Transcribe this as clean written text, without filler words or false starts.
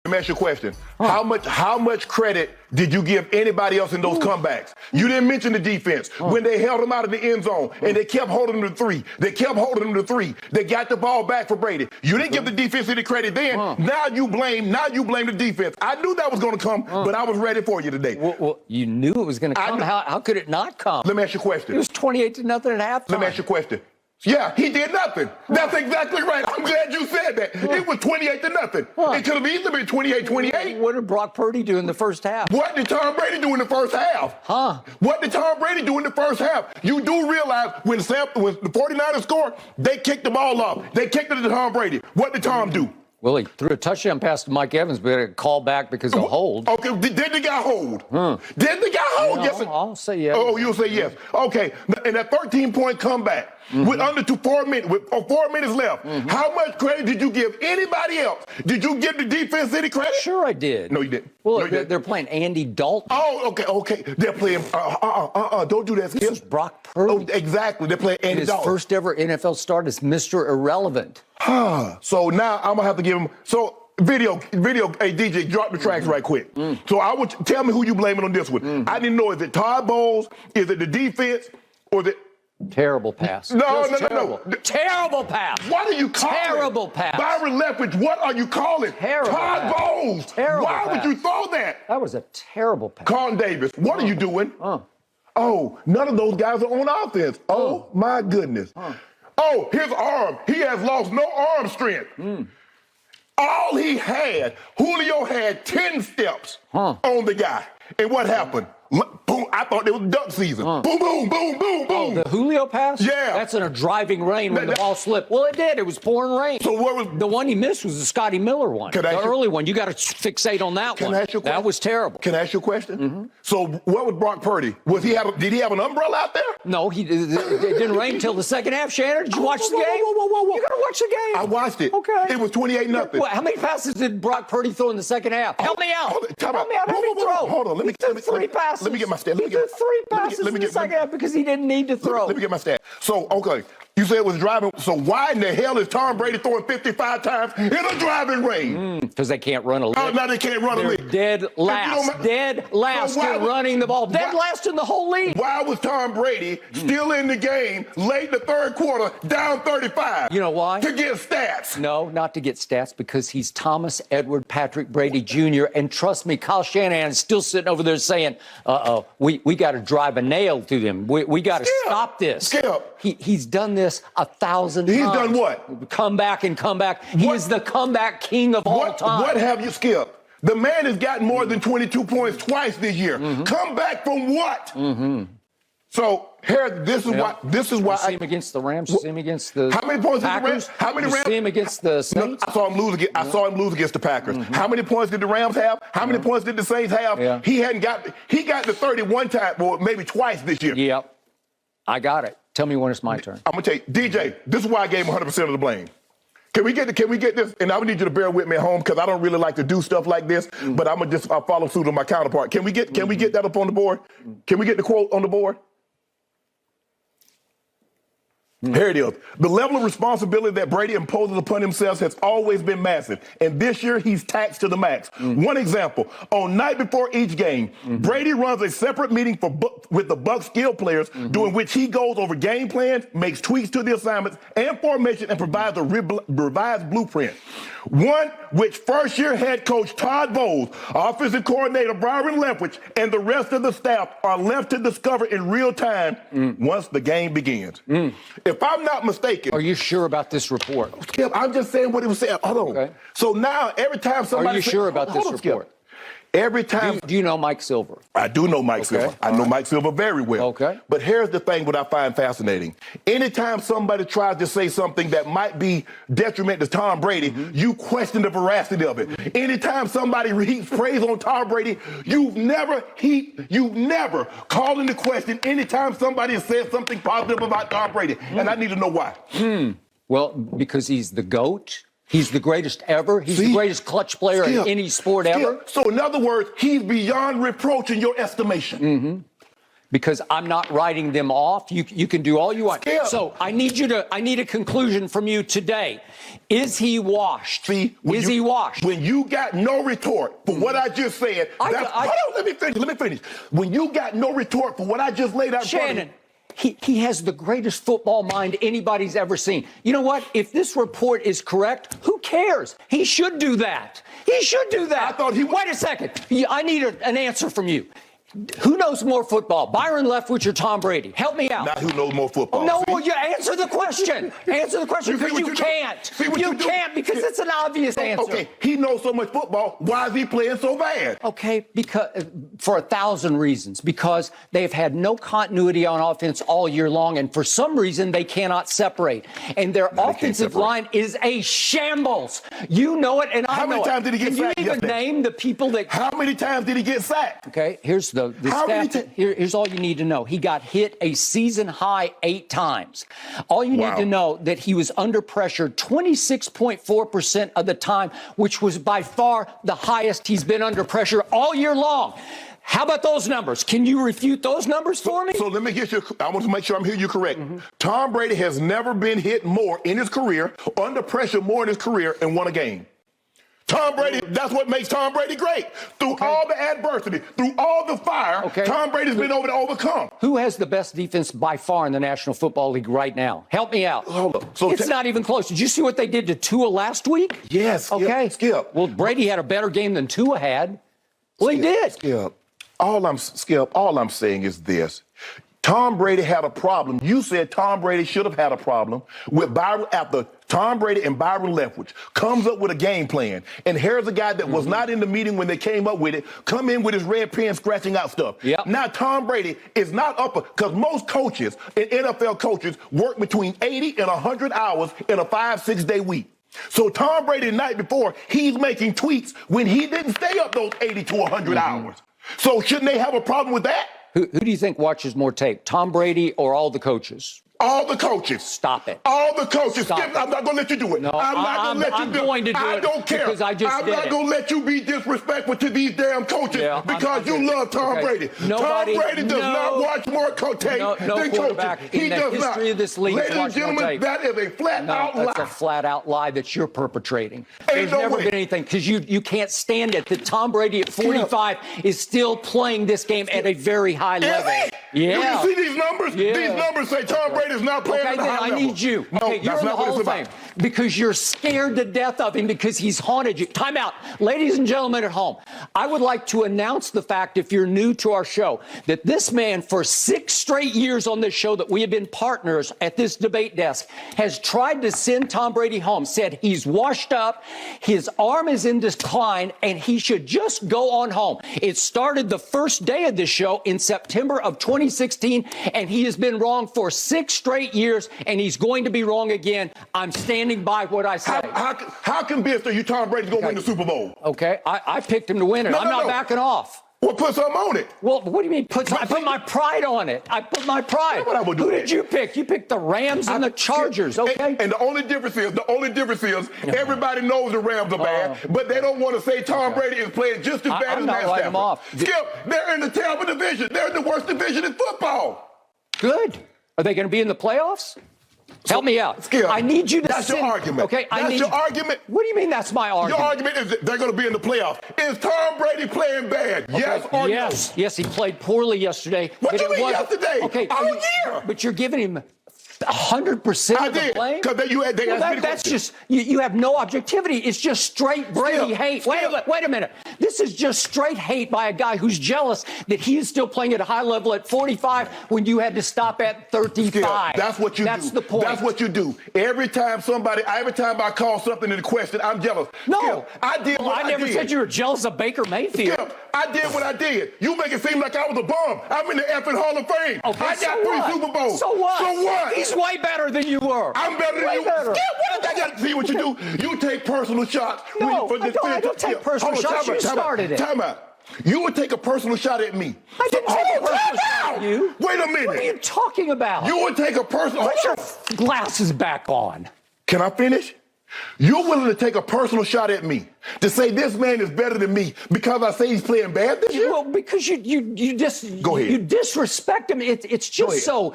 Let me ask you a question. How much credit did you give anybody else in those comebacks? You didn't mention the defense. When they held him out of the end zone and they kept holding him to three. They kept holding him to three. They got the ball back for Brady. You didn't give the defense any credit then. Now you blame the defense. I knew that was going to come, but I was ready for you today. Well, you knew it was going to come. How could it not come? Let me ask you a question. It was 28-0 at halftime. Let me ask you a question. Yeah, he did nothing. That's exactly right. I'm glad you said that. It was 28-0. It could have easily been 28-28. What did Brock Purdy do in the first half? What did Tom Brady do in the first half? What did Tom Brady do in the first half? You do realize when the 49ers scored, they kicked the ball off. They kicked it to Tom Brady. What did Tom do? Well, he threw a touchdown pass to Mike Evans, but it called back because of a hold. Okay, did the guy hold? Did the guy hold? No, Yes. I'll say yes. Oh, you'll say yes. Okay, and that 13-point comeback with under 4 minutes, with 4 minutes left, how much credit did you give anybody else? Did you give the defense any credit? Sure I did. No, you didn't. Well, no, you didn't. They're playing Andy Dalton. Oh, okay. They're playing, don't do that. This is Brock Purdy. Oh, exactly. They're playing Andy Dalton. His first ever NFL start as Mr. Irrelevant. So now I'm going to have to give him, Video, hey DJ, drop the tracks right quick. So tell me who you blaming on this one. I didn't know, is it Todd Bowles, is it the defense, or the terrible pass? No. Terrible pass. What are you calling Terrible pass. Byron Leftwich, what are you calling Terrible Todd pass. Bowles? Terrible Why pass. would you throw that? That was a terrible pass. Carlton Davis, what are you doing? Oh, none of those guys are on offense. Oh, my goodness. Oh, his arm, he has lost no arm strength. All he had, Julio had 10 steps on the guy. And what happened? Boom, I thought it was duck season. Boom, boom, boom, boom, boom. Oh, the Julio pass? Yeah. That's in a driving rain when the ball slipped. Well, it did. It was pouring rain. So what was... The one he missed was the Scotty Miller one. The early one. You got to fixate on that one. Can I ask you a question? That was terrible. Can I ask you a question? So what was Brock Purdy? Did he have an umbrella out there? No, it didn't rain until the second half. Shannon, did you watch the game? Whoa. You got to watch the game. I watched it. Okay. It was 28-0. How many passes did Brock Purdy throw in the second half? Help me out. Help me out. How many throw? Hold on. Let me three passes. Let me get my stat. He threw 3 passes in the second half because he didn't need to throw. Let me get my stat. So, okay. You said it was driving. So why in the hell is Tom Brady throwing 55 times in a driving rain? Because they can't run a lick. Oh, now they can't run a lick. Dead last in running the ball. Dead last in the whole league. Why was Tom Brady still in the game late in the third quarter, down 35? You know why? To get stats. No, not to get stats, because he's Thomas Edward Patrick Brady Jr. And trust me, Kyle Shanahan is still sitting over there saying, we got to drive a nail through them. We got to stop this. Skip. He's done this 1,000 times. He's done what? Come back and come back. He is the comeback king of all time. What have you skipped? The man has gotten more than 22 points twice this year. Come back from what? So here, this is why. You see him against the Rams. You see him against the How many points Packers? did the Rams? How many Rams? You see him against the Saints? I saw him lose against the Packers. How many points did the Rams have? How many points did the Saints have? He got the 31 time, or maybe twice this year. Yep. I got it. Tell me when it's my turn. I'm gonna tell you, DJ. This is why I gave him 100% of the blame. Can we get this? And I would need you to bear with me at home because I don't really like to do stuff like this. But I'm gonna just follow suit on my counterpart. Can we get that up on the board? Can we get the quote on the board? Here it is. The level of responsibility that Brady imposes upon himself has always been massive. And this year, he's taxed to the max. One example, on night before each game, Brady runs a separate meeting with the Bucs skill players, during which he goes over game plans, makes tweaks to the assignments and formation, and provides a revised blueprint. One which first-year head coach Todd Bowles, offensive coordinator Byron Leftwich, and the rest of the staff are left to discover in real time once the game begins. If I'm not mistaken... Are you sure about this report? Skip, I'm just saying what he was saying. Hold on. Okay. So now, every time somebody... Are you sure about this report? Skip. Every time... Do you know Mike Silver? I do know Mike Silver. I know Mike Silver very well. Okay. But here's the thing what I find fascinating. Anytime somebody tries to say something that might be detriment to Tom Brady, you question the veracity of it. Anytime somebody heaps praise on Tom Brady, you've never called into question anytime somebody has said something positive about Tom Brady. And I need to know why. Well, because he's the GOAT. He's the greatest ever. He's the greatest clutch player in any sport ever. So in other words, he's beyond reproach in your estimation. because I'm not writing them off. You can do all you want. Skip. So I need a conclusion from you today. Is he washed? See, is he washed? When you got no retort for what I just said, hold on, let me finish. When you got no retort for what I just laid out, Shannon, he has the greatest football mind anybody's ever seen. You know what? If this report is correct, who cares? He should do that. He should do that. I thought he would. Wait a second. I need an answer from you. Who knows more football, Byron Leftwich or Tom Brady? Help me out. Not who knows more football. No, well, you answer the question. Answer the question, because you can't. You can't, because it's an obvious answer. Okay, he knows so much football. Why is he playing so bad? Okay, because for 1,000 reasons. Because they've had no continuity on offense all year long, and for some reason they cannot separate. And their offensive line is a shambles. You know it, and I know it. How many times did he get sacked? Can you even name the people that? How many times did he get sacked? Okay, here's the stat. Here's all you need to know. He got hit a season high 8 times. All you need to know that he was under pressure 26.4% of the time, which was by far the highest he's been under pressure all year long. How about those numbers? Can you refute those numbers for me? So let me get you, I want to make sure I'm hearing you correct. Tom Brady has never been hit more in his career, under pressure more in his career, and won a game. Tom Brady, that's what makes Tom Brady great. Through all the adversity, through all the fire, Tom Brady's been able to overcome. Who has the best defense by far in the National Football League right now? Help me out. Hold on. So it's not even close. Did you see what they did to Tua last week? Yes. Okay. Skip. Well, Brady had a better game than Tua had. Well, he did. Skip. All I'm saying is this. Tom Brady had a problem. You said Tom Brady should have had a problem with Byron after Tom Brady and Byron Leftwich comes up with a game plan. And here's a guy that was not in the meeting when they came up with it, come in with his red pen scratching out stuff. Yep. Now Tom Brady is not up, because most coaches, NFL coaches, work between 80 and 100 hours in a 5-6 day week. So Tom Brady the night before, he's making tweaks when he didn't stay up those 80 to 100 hours. So shouldn't they have a problem with that? Who do you think watches more tape, Tom Brady or all the coaches? All the coaches. Stop it. All the coaches. Stop Skip, I'm not going to let you do it. No, I'm not going to let you do it. I'm going to do it. I don't care. Because I just I'm did not going to let you be disrespectful to these damn coaches because you love Tom Brady. Nobody, Tom Brady does not watch more tape than coaches. He does not. History of this league, ladies and gentlemen, that is a flat-out lie. That's a flat-out lie that you're perpetrating. There's never been anything, because you can't stand it that Tom Brady at 45 is still playing this game at a very high level. Yeah. You see these numbers? Yeah. These numbers say Tom Brady is not playing at a high level. I need you. No, Okay, you're in the Hall of Fame because you're scared to death of him because he's haunted you. Time out. Ladies and gentlemen at home, I would like to announce the fact, if you're new to our show, that this man for 6 straight years on this show that we have been partners at this debate desk has tried to send Tom Brady home, said he's washed up, his arm is in decline, and he should just go on home. It started the first day of this show in September of 2016, and he has been wrong for 6 straight years, and he's going to be wrong again. I'm standing by what I say. How convinced are you Tom Brady's going to win the Super Bowl? Okay, I picked him to win it. I'm not backing off. Well, put something on it. Well, what do you mean put something? I put my pride on it. I put my pride. What I would do. Who did you pick? You picked the Rams and the Chargers, okay? And the only difference is, everybody knows the Rams are bad, but they don't want to say Tom Brady is playing just as bad as Matt Stafford. Them off. Skip, they're in the terrible division. They're in the worst division in football. Good. Are they going to be in the playoffs? Help me out. Skip, I need you to That's your argument. Okay, that's your argument. What do you mean that's my argument? Your argument is that they're going to be in the playoffs. Is Tom Brady playing bad? Okay. Yes or no? Yes, he played poorly yesterday. What do you mean yesterday? Okay, all year. But you're giving him 100% of the blame? Because that's just, you have no objectivity. It's just straight Brady hate. Wait a minute. This is just straight hate by a guy who's jealous that he is still playing at a high level at 45 when you had to stop at 35. That's what you do. That's the point. That's what you do. Every time I call something into question, I'm jealous. No. I did what I did. I never said you were jealous of Baker Mayfield. I did what I did. You make it seem like I was a bum. I'm in the effing Hall of Fame. Okay, I got 3 Super Bowls. So what? So what? He's way better than you were. I'm better than you. Better. See what you do? You take personal shots. No, I don't take personal shots. You started it. Time out. You would take a personal shot at me. I didn't take a personal shot at you. Wait a minute. What are you talking about? You would take a personal... Put your glasses back on. Can I finish? You're willing to take a personal shot at me to say this man is better than me because I say he's playing bad this year? Well, because you Go ahead. you disrespect him. It's just so